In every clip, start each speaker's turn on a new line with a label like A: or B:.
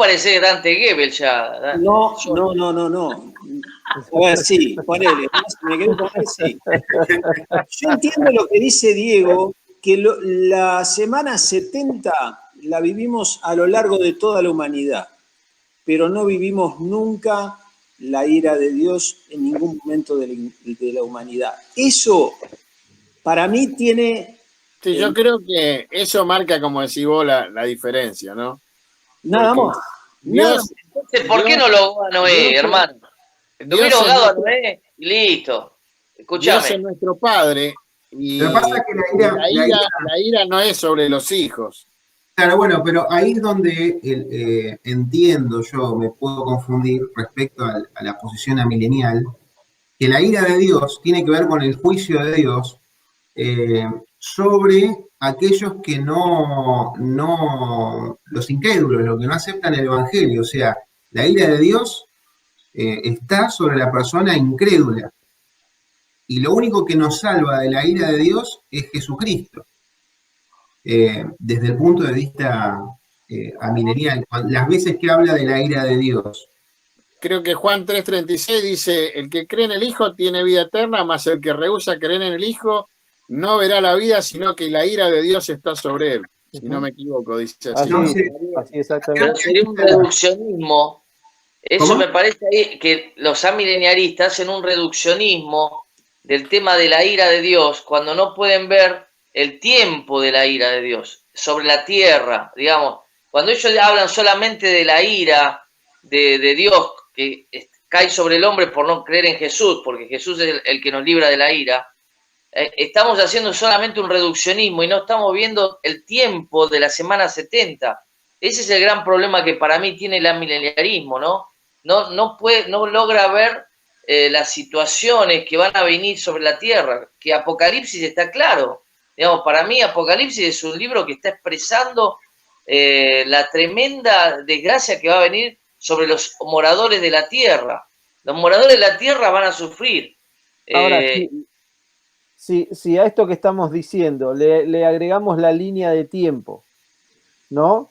A: parecés Dante Gebel ya.
B: No. A ver, sí, ponele. Me quedé poner, sí. Yo entiendo lo que dice Diego, que la semana 70 la vivimos a lo largo de toda la humanidad, pero no vivimos nunca la ira de Dios en ningún momento de la humanidad. Eso, para mí, tiene...
C: Sí, yo creo que eso marca, como decís vos, la diferencia, ¿no?
B: Nada
C: Porque
B: más.
A: Entonces, ¿por qué no lo ahogó a Noé, hermano? Lo hubiera ahogado a Noé y listo. Escuchame.
C: Dios es nuestro Padre y
D: Lo que pasa es que
C: la ira no es sobre los hijos.
D: Claro, bueno, pero ahí es donde entiendo yo, me puedo confundir respecto a la posición amilenial, que la ira de Dios tiene que ver con el juicio de Dios sobre aquellos que no, los incrédulos, los que no aceptan el Evangelio. O sea, la ira de Dios está sobre la persona incrédula. Y lo único que nos salva de la ira de Dios es Jesucristo. Desde el punto de vista amilenial, las veces que habla de la ira de Dios.
C: Creo que Juan 3:36 dice, el que cree en el Hijo tiene vida eterna, mas el que rehúsa creer en el Hijo no verá la vida, sino que la ira de Dios está sobre él. Si no me equivoco, dice así.
E: Así exactamente.
A: Pero sería un reduccionismo. Eso
D: ¿Cómo?
A: me parece ahí que los amileniaristas hacen un reduccionismo del tema de la ira de Dios cuando no pueden ver el tiempo de la ira de Dios sobre la tierra, digamos. Cuando ellos hablan solamente de la ira de Dios que cae sobre el hombre por no creer en Jesús, porque Jesús es el que nos libra de la ira, estamos haciendo solamente un reduccionismo y no estamos viendo el tiempo de la semana 70. Ese es el gran problema que para mí tiene el amileniarismo, ¿no? No logra ver las situaciones que van a venir sobre la tierra, que Apocalipsis está claro. Digamos, para mí Apocalipsis es un libro que está expresando la tremenda desgracia que va a venir sobre los moradores de la tierra. Los moradores de la tierra van a sufrir.
E: Ahora, si a esto que estamos diciendo le agregamos la línea de tiempo, ¿no?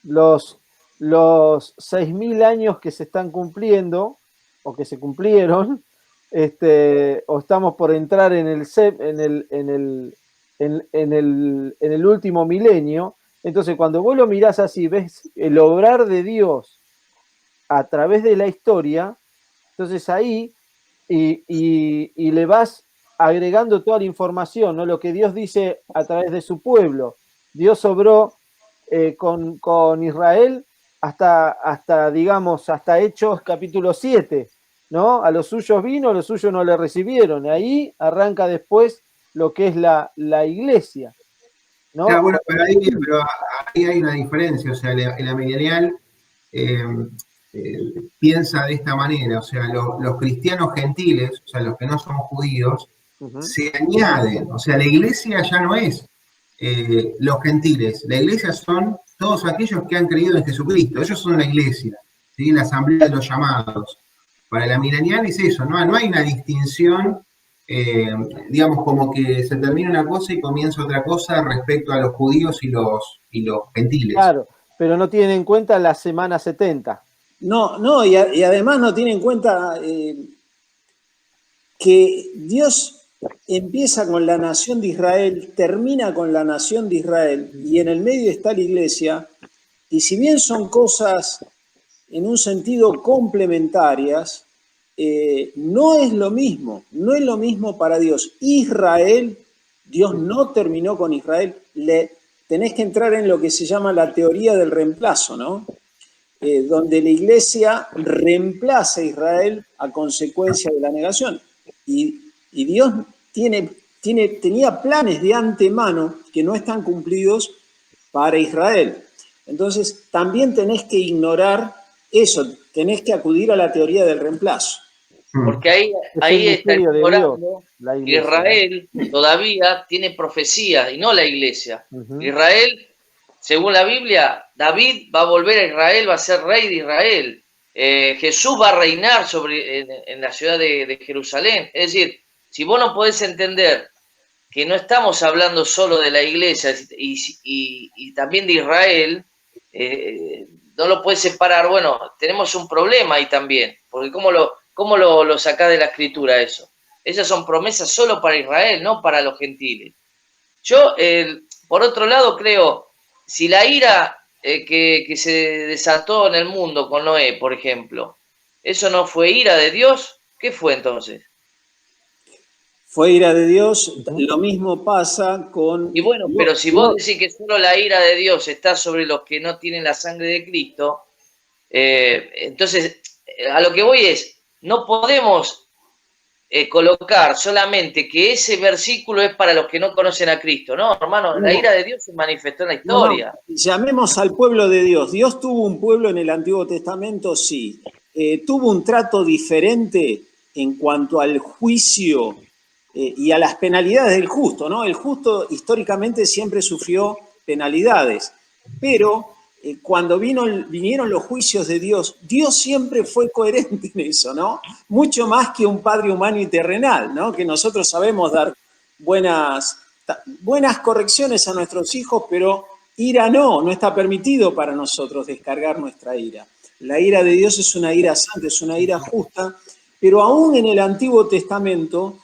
E: Los 6.000 años que se están cumpliendo, o que se cumplieron, o estamos por entrar en el último milenio. Entonces, cuando vos lo mirás así, ves el obrar de Dios a través de la historia, entonces ahí, y le vas agregando toda la información, ¿no? Lo que Dios dice a través de su pueblo. Dios obró con Israel hasta, digamos, hasta Hechos capítulo 7, ¿no? A los suyos vino, a los suyos no le recibieron. Ahí arranca después lo que es la iglesia, ¿no?
D: Claro, bueno, pero ahí hay una diferencia. O sea, el amilenial piensa de esta manera. O sea, los cristianos gentiles, o sea, los que no son judíos, se añaden. O sea, la iglesia ya no es los gentiles. La iglesia son todos aquellos que han creído en Jesucristo. Ellos son la iglesia, ¿sí? La asamblea de los llamados. Para el amilenial es eso, no hay una distinción, digamos, como que se termina una cosa y comienza otra cosa respecto a los judíos y los gentiles.
E: Claro, pero no tienen en cuenta la semana 70.
B: No, y además no tiene en cuenta que Dios empieza con la nación de Israel, termina con la nación de Israel, y en el medio está la iglesia, y si bien son cosas en un sentido complementarias, no es lo mismo para Dios. Israel, Dios no terminó con Israel, tenés que entrar en lo que se llama la teoría del reemplazo, ¿no? Donde la iglesia reemplaza a Israel a consecuencia de la negación. Y Dios tenía planes de antemano que no están cumplidos para Israel. Entonces, también tenés que ignorar eso, tenés que acudir a la teoría del reemplazo.
A: Porque ahí está ignorando que Israel todavía tiene profecías y no la iglesia. Israel, según la Biblia, David va a volver a Israel, va a ser rey de Israel. Jesús va a reinar en la ciudad de Jerusalén. Es decir, si vos no podés entender que no estamos hablando solo de la iglesia y también de Israel, no lo puedes separar. Bueno, tenemos un problema ahí también, porque ¿cómo lo sacás de la escritura eso? Esas son promesas solo para Israel, no para los gentiles. Yo, por otro lado, creo, si la ira que se desató en el mundo con Noé, por ejemplo, ¿eso no fue ira de Dios? ¿Qué fue entonces?
B: Fue ira de Dios, lo mismo pasa con...
A: Y bueno, pero si vos decís que solo la ira de Dios está sobre los que no tienen la sangre de Cristo, entonces a lo que voy es, no podemos colocar solamente que ese versículo es para los que no conocen a Cristo, ¿no? Hermano, la ira de Dios se manifestó en la historia.
B: No, llamemos al pueblo de Dios. Dios tuvo un pueblo en el Antiguo Testamento, sí. Tuvo un trato diferente en cuanto al juicio y a las penalidades del justo, ¿no? El justo históricamente siempre sufrió penalidades, pero cuando vinieron los juicios de Dios, Dios siempre fue coherente en eso, ¿no? Mucho más que un padre humano y terrenal, ¿no? Que nosotros sabemos dar buenas correcciones a nuestros hijos, pero ira no está permitido para nosotros descargar nuestra ira. La ira de Dios es una ira santa, es una ira justa, pero aún en el Antiguo Testamento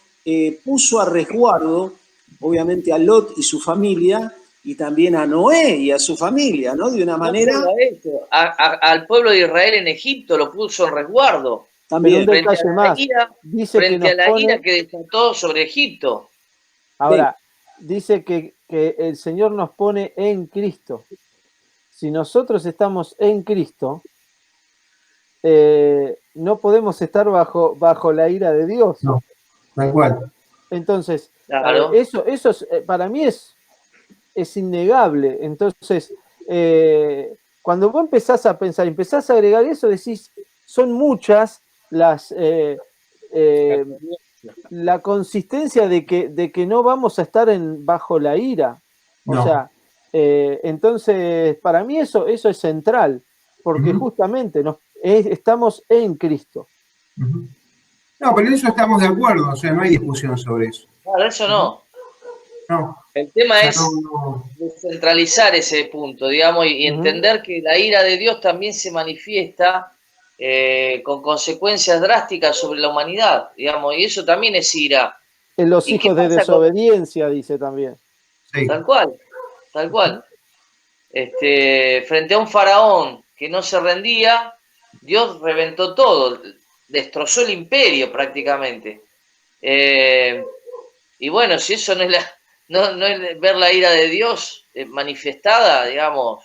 B: puso a resguardo, obviamente, a Lot y su familia, y también a Noé y a su familia, ¿no? De una manera...
A: Al pueblo de Israel en Egipto lo puso en resguardo.
B: También
A: frente a la ira que desató sobre Egipto.
E: Ahora, dice que el Señor nos pone en Cristo. Si nosotros estamos en Cristo, no podemos estar bajo la ira de Dios.
D: No, tal cual.
E: Entonces,
A: claro.
E: eso es, para mí es innegable. Entonces, cuando vos empezás a pensar, empezás a agregar eso, decís, son muchas la consistencia de que no vamos a estar bajo la ira. O sea, entonces, para mí eso es central, porque justamente estamos en Cristo.
D: No, pero en eso estamos de acuerdo, o sea, no hay discusión sobre eso.
A: Claro, eso no.
D: No.
A: El tema es descentralizar ese punto, digamos, y entender que la ira de Dios también se manifiesta con consecuencias drásticas sobre la humanidad, digamos, y eso también es ira.
E: En los hijos de desobediencia, dice también.
A: Sí. Tal cual, tal cual. Frente a un faraón que no se rendía, Dios reventó todo, destrozó el imperio prácticamente. Y bueno, si eso no es ver la ira de Dios manifestada, digamos,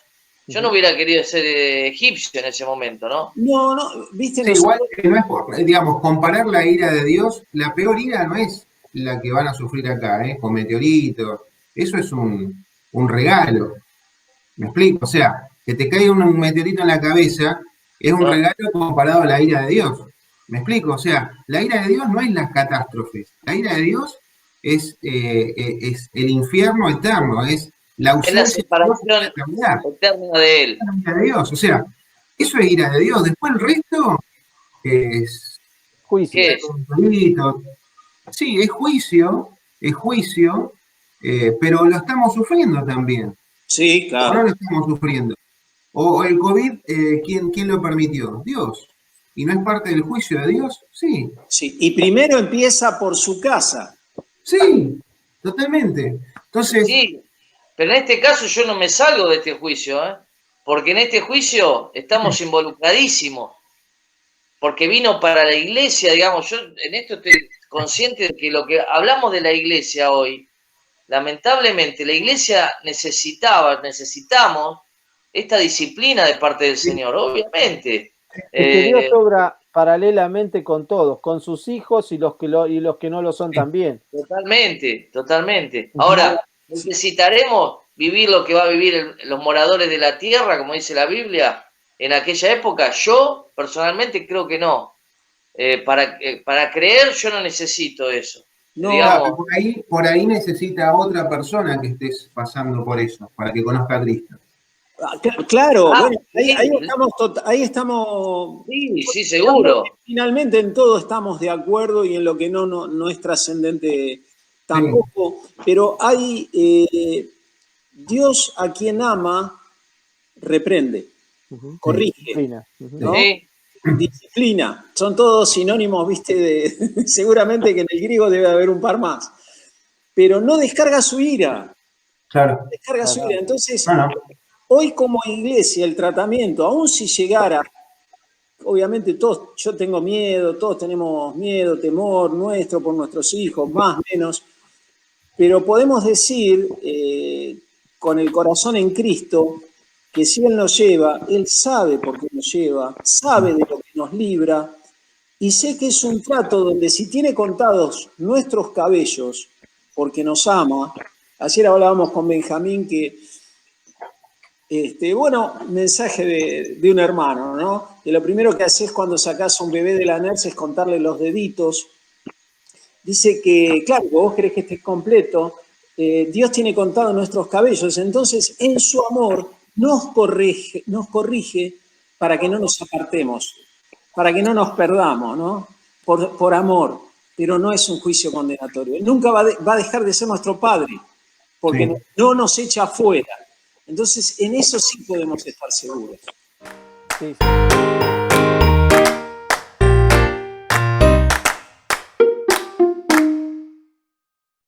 A: yo no hubiera querido ser egipcio en ese momento, ¿no?
B: No, viste.
D: Sí, igual que no es, digamos, comparar la ira de Dios, la peor ira no es la que van a sufrir acá, con meteoritos. Eso es un regalo. ¿Me explico? O sea, que te caiga un meteorito en la cabeza es un regalo comparado a la ira de Dios. ¿Me explico? O sea, la ira de Dios no es las catástrofes. La ira de Dios es el infierno eterno, es la ausencia,
A: es la separación eterna de Él.
D: La ira de Dios, o sea, eso es ira de Dios. Después el resto es
E: juicio.
A: ¿Qué es?
D: Sí, es juicio, pero lo estamos sufriendo también.
B: Sí, claro.
D: ¿O no lo estamos sufriendo? O el COVID, ¿quién lo permitió? Dios. ¿Y no es parte del juicio de Dios? Sí.
B: Sí, y primero empieza por su casa.
D: Sí, totalmente. Entonces...
A: Sí, pero en este caso yo no me salgo de este juicio, porque en este juicio estamos involucradísimos, porque vino para la iglesia, digamos, yo en esto estoy consciente de que lo que hablamos de la iglesia hoy, lamentablemente la iglesia necesitamos esta disciplina de parte del Señor, obviamente.
E: Que Dios obra paralelamente con todos, con sus hijos y los que no lo son también.
A: Totalmente. Ahora, necesitaremos vivir lo que va a vivir los moradores de la tierra, como dice la Biblia, en aquella época. Yo, personalmente, creo que no. Para creer, yo no necesito eso.
D: No, digamos, por ahí necesita otra persona que estés pasando por eso, para que conozca a Cristo.
B: Claro, bueno, ahí estamos.
A: Sí, seguro.
B: Finalmente en todo estamos de acuerdo y en lo que no es trascendente tampoco, pero hay Dios a quien ama, reprende. corrige,
E: Disciplina.
B: ¿no?
A: Sí.
B: Disciplina, son todos sinónimos, viste, seguramente que en el griego debe haber un par más, pero no descarga su ira,
D: Claro.
B: descarga su ira. Entonces,
D: Bueno,
B: hoy como iglesia el tratamiento, aun si llegara, obviamente todos, yo tengo miedo, todos tenemos miedo, temor nuestro por nuestros hijos, más, menos, pero podemos decir con el corazón en Cristo que si Él nos lleva, Él sabe por qué nos lleva, sabe de lo que nos libra, y sé que es un trato donde si tiene contados nuestros cabellos, porque nos ama. Ayer hablábamos con Benjamín que, bueno, mensaje de un hermano, ¿no? Que lo primero que haces cuando sacás a un bebé de la NERS es contarle los deditos. Dice que, claro, vos querés que esté completo, Dios tiene contados nuestros cabellos, entonces en su amor nos corrige para que no nos apartemos, para que no nos perdamos, ¿no? Por amor, pero no es un juicio condenatorio. Él nunca va a dejar de ser nuestro Padre, porque
D: Sí.
B: no nos echa afuera. Entonces, en eso sí podemos estar seguros.
E: Sí, sí.